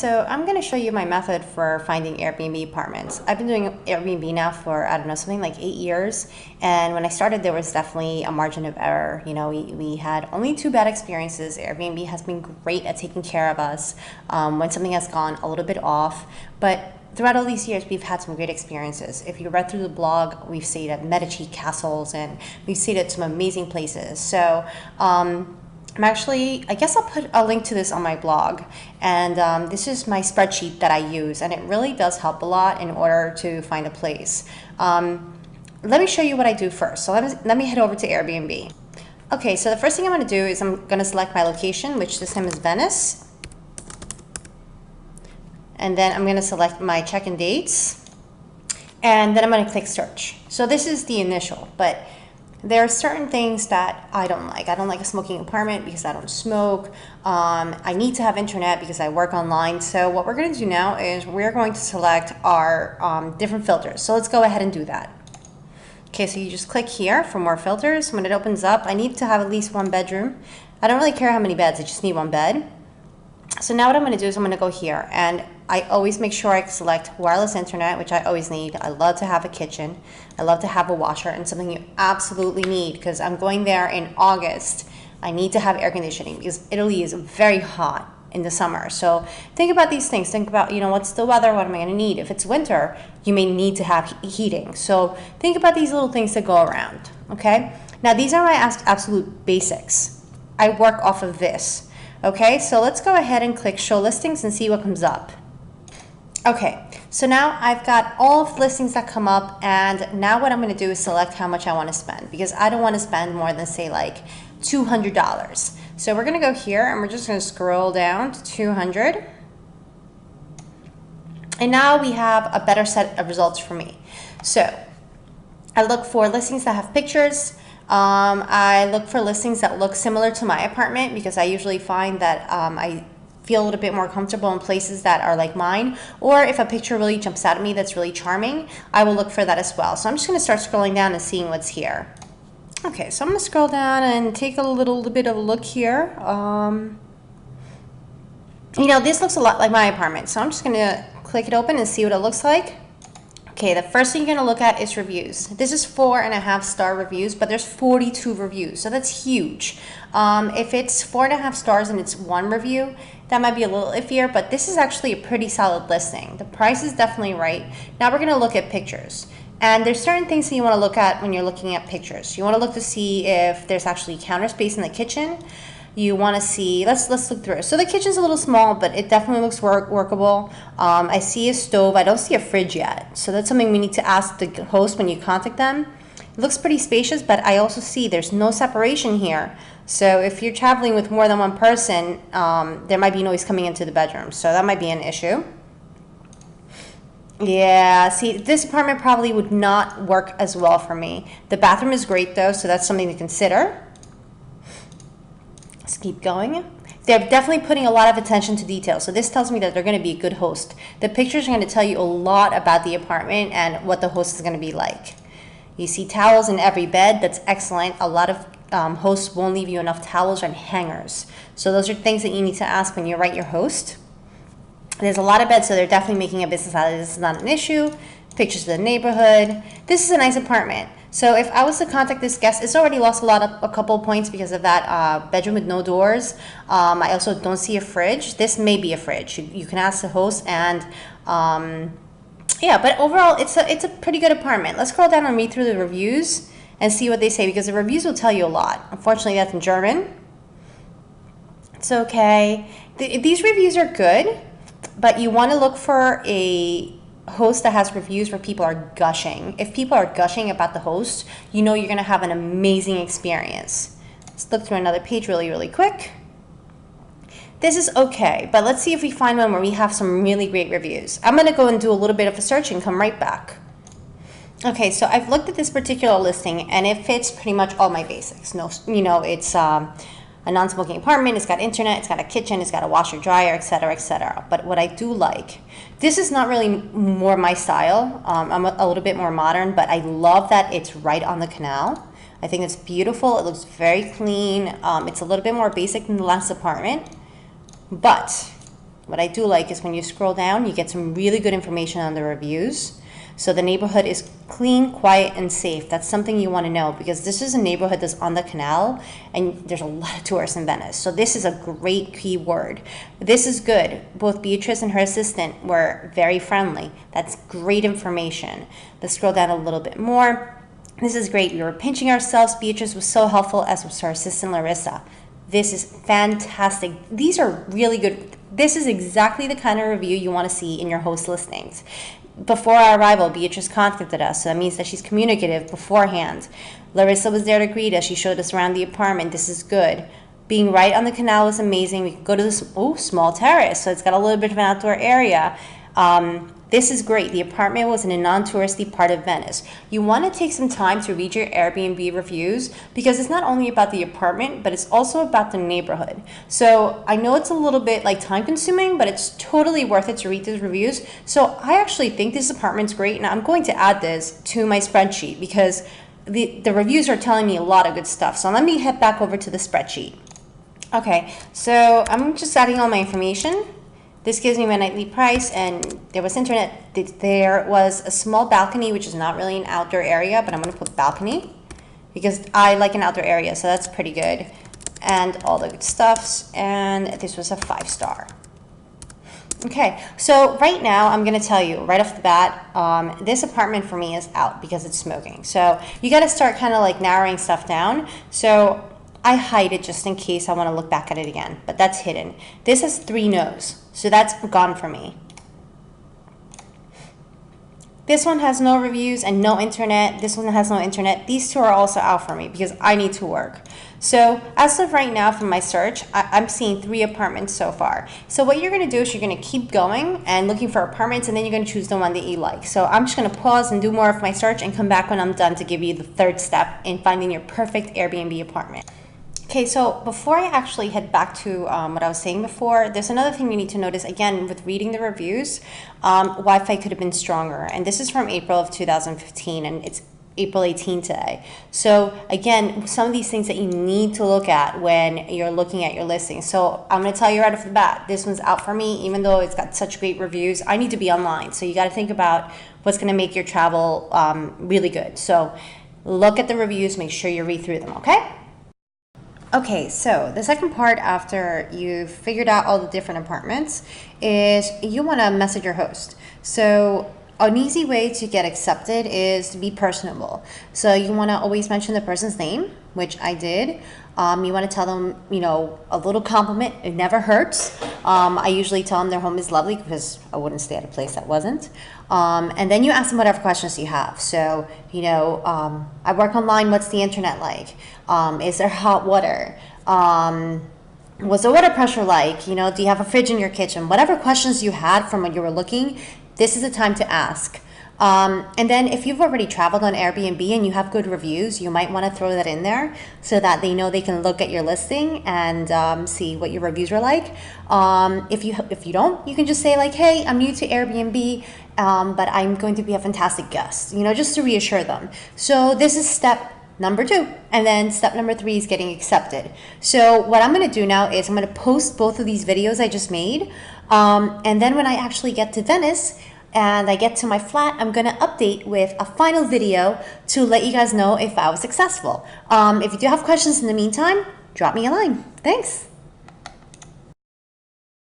so I'm going to show you my method for finding Airbnb apartments. I've been doing Airbnb now for, I don't know, something like 8 years. And when I started, there was definitely a margin of error. You know, we had only 2 bad experiences. Airbnb has been great at taking care of us when something has gone a little bit off. But throughout all these years, we've had some great experiences. If you read through the blog, we've stayed at Medici castles and we've stayed at some amazing places. So, I guess I'll put a link to this on my blog, and this is my spreadsheet that I use, and it really does help a lot in order to find a place. Let me show you what I do first. So let me head over to Airbnb. Okay, so the first thing I'm going to do is I'm going to select my location, which this time is Venice, and then I'm going to select my check-in dates, and then I'm going to click search. So this is the initial, but there are certain things that I don't like. I don't like a smoking apartment because I don't smoke. I need to have internet because I work online. So what we're going to do now is we're going to select our different filters. So let's go ahead and do that. Okay, so you just click here for more filters. When it opens up, I need to have at least 1 bedroom. I don't really care how many beds, I just need 1 bed. So now what I'm going to do is I'm going to go here, and I always make sure I select wireless internet, which I always need. I love to have a kitchen. I love to have a washer, and something you absolutely need because I'm going there in August. I need to have air conditioning because Italy is very hot in the summer. So think about these things. Think about, you know, what's the weather? What am I going to need? If it's winter, you may need to have heating. So think about these little things that go around, okay? Now, these are my absolute basics. I work off of this. Okay, so let's go ahead and click show listings and see what comes up. Okay, so now I've got all of the listings that come up, and now what I'm going to do is select how much I want to spend because I don't want to spend more than, say, like $200. So we're going to go here and we're just going to scroll down to 200. And now we have a better set of results for me. So I look for listings that have pictures. I look for listings that look similar to my apartment because I usually find that I feel a little bit more comfortable in places that are like mine, or if a picture really jumps out at me that's really charming, I will look for that as well. So I'm just going to start scrolling down and seeing what's here. Okay, so I'm going to scroll down and take a little bit of a look here. You know, this looks a lot like my apartment, so I'm just going to click it open and see what it looks like. Okay, the first thing you're going to look at is reviews. This is 4.5-star reviews, but there's 42 reviews, so that's huge. If it's 4.5 stars and it's 1 review, that might be a little iffier, but this is actually a pretty solid listing. The price is definitely right. Now we're going to look at pictures. And there's certain things that you want to look at when you're looking at pictures. You want to look to see if there's actually counter space in the kitchen. You want to see, let's look through. So the kitchen's a little small, but it definitely looks workable. I see a stove. I don't see a fridge yet. So that's something we need to ask the host when you contact them. It looks pretty spacious, but I also see there's no separation here. So if you're traveling with more than 1 person, there might be noise coming into the bedroom. So that might be an issue. Yeah, see, this apartment probably would not work as well for me. The bathroom is great though, so that's something to consider. Let's keep going. They're definitely putting a lot of attention to detail. So this tells me that they're going to be a good host. The pictures are going to tell you a lot about the apartment and what the host is going to be like. You see towels in every bed. That's excellent. A lot of hosts won't leave you enough towels and hangers. So those are things that you need to ask when you write your host. There's a lot of beds, so they're definitely making a business out of it. This is not an issue. Pictures of the neighborhood. This is a nice apartment. So if I was to contact this guest, it's already lost a couple points because of that bedroom with no doors. I also don't see a fridge. This may be a fridge. You can ask the host, and yeah, but overall, it's a pretty good apartment. Let's scroll down and read through the reviews and see what they say because the reviews will tell you a lot. Unfortunately, that's in German. It's okay. These reviews are good, but you want to look for a host that has reviews where people are gushing. If people are gushing about the host, you know you're going to have an amazing experience. Let's look through another page really quick. This is okay, but let's see if we find one where we have some really great reviews. I'm going to go and do a little bit of a search and come right back. Okay, so I've looked at this particular listing and it fits pretty much all my basics. No, you know, it's a non-smoking apartment, it's got internet, it's got a kitchen, it's got a washer dryer, etc., etc. But what I do like, this is not really more my style. I'm a little bit more modern, but I love that it's right on the canal. I think it's beautiful. It looks very clean. It's a little bit more basic than the last apartment, but what I do like is when you scroll down, you get some really good information on the reviews. So the neighborhood is clean, quiet, and safe. That's something you want to know because this is a neighborhood that's on the canal and there's a lot of tourists in Venice. So this is a great keyword. This is good. Both Beatrice and her assistant were very friendly. That's great information. Let's scroll down a little bit more. This is great. We were pinching ourselves. Beatrice was so helpful, as was her assistant Larissa. This is fantastic. These are really good. This is exactly the kind of review you want to see in your host listings. Before our arrival, Beatrice contacted us, so that means that she's communicative beforehand. Larissa was there to greet us. She showed us around the apartment. This is good. Being right on the canal was amazing. We could go to this small terrace, so it's got a little bit of an outdoor area. This is great. The apartment was in a non-touristy part of Venice. You want to take some time to read your Airbnb reviews because it's not only about the apartment, but it's also about the neighborhood. So I know it's a little bit like time consuming, but it's totally worth it to read these reviews. So I actually think this apartment's great, and I'm going to add this to my spreadsheet because the reviews are telling me a lot of good stuff. So let me head back over to the spreadsheet. Okay, so I'm just adding all my information. This gives me my nightly price, and there was internet. There was a small balcony, which is not really an outdoor area, but I'm going to put balcony because I like an outdoor area, so that's pretty good. And all the good stuffs, and this was a 5-star. Okay, so right now I'm going to tell you right off the bat, this apartment for me is out because it's smoking. So you got to start kind of like narrowing stuff down. So I hide it just in case I want to look back at it again, but that's hidden. This has 3 no's, so that's gone for me. This one has no reviews and no internet. This one has no internet. These 2 are also out for me because I need to work. So as of right now from my search, I'm seeing 3 apartments so far. So what you're going to do is you're going to keep going and looking for apartments, and then you're going to choose the one that you like. So I'm just going to pause and do more of my search and come back when I'm done to give you the 3rd step in finding your perfect Airbnb apartment. Okay, so before I actually head back to what I was saying before, there's another thing you need to notice, again, with reading the reviews. Wi-Fi could have been stronger, and this is from April of 2015, and it's April 18 today. So again, some of these things that you need to look at when you're looking at your listing. So I'm going to tell you right off the bat, this one's out for me, even though it's got such great reviews. I need to be online, so you got to think about what's going to make your travel really good. So look at the reviews, make sure you read through them, okay? Okay, so the second part after you've figured out all the different apartments is you want to message your host. So an easy way to get accepted is to be personable. So you want to always mention the person's name, which I did. You want to tell them, you know, a little compliment. It never hurts. I usually tell them their home is lovely because I wouldn't stay at a place that wasn't. And then you ask them whatever questions you have. So, you know, I work online. What's the internet like? Is there hot water? What's the water pressure like? You know, do you have a fridge in your kitchen? Whatever questions you had from when you were looking, this is the time to ask. And then if you've already traveled on Airbnb and you have good reviews, you might want to throw that in there so that they know they can look at your listing and see what your reviews are like. If you don't, you can just say like, hey, I'm new to Airbnb, but I'm going to be a fantastic guest, you know, just to reassure them. So this is step number 2. And then step number 3 is getting accepted. So what I'm going to do now is I'm going to post both of these videos I just made. And then when I actually get to Venice and I get to my flat, I'm going to update with a final video to let you guys know if I was successful. If you do have questions in the meantime, drop me a line. Thanks.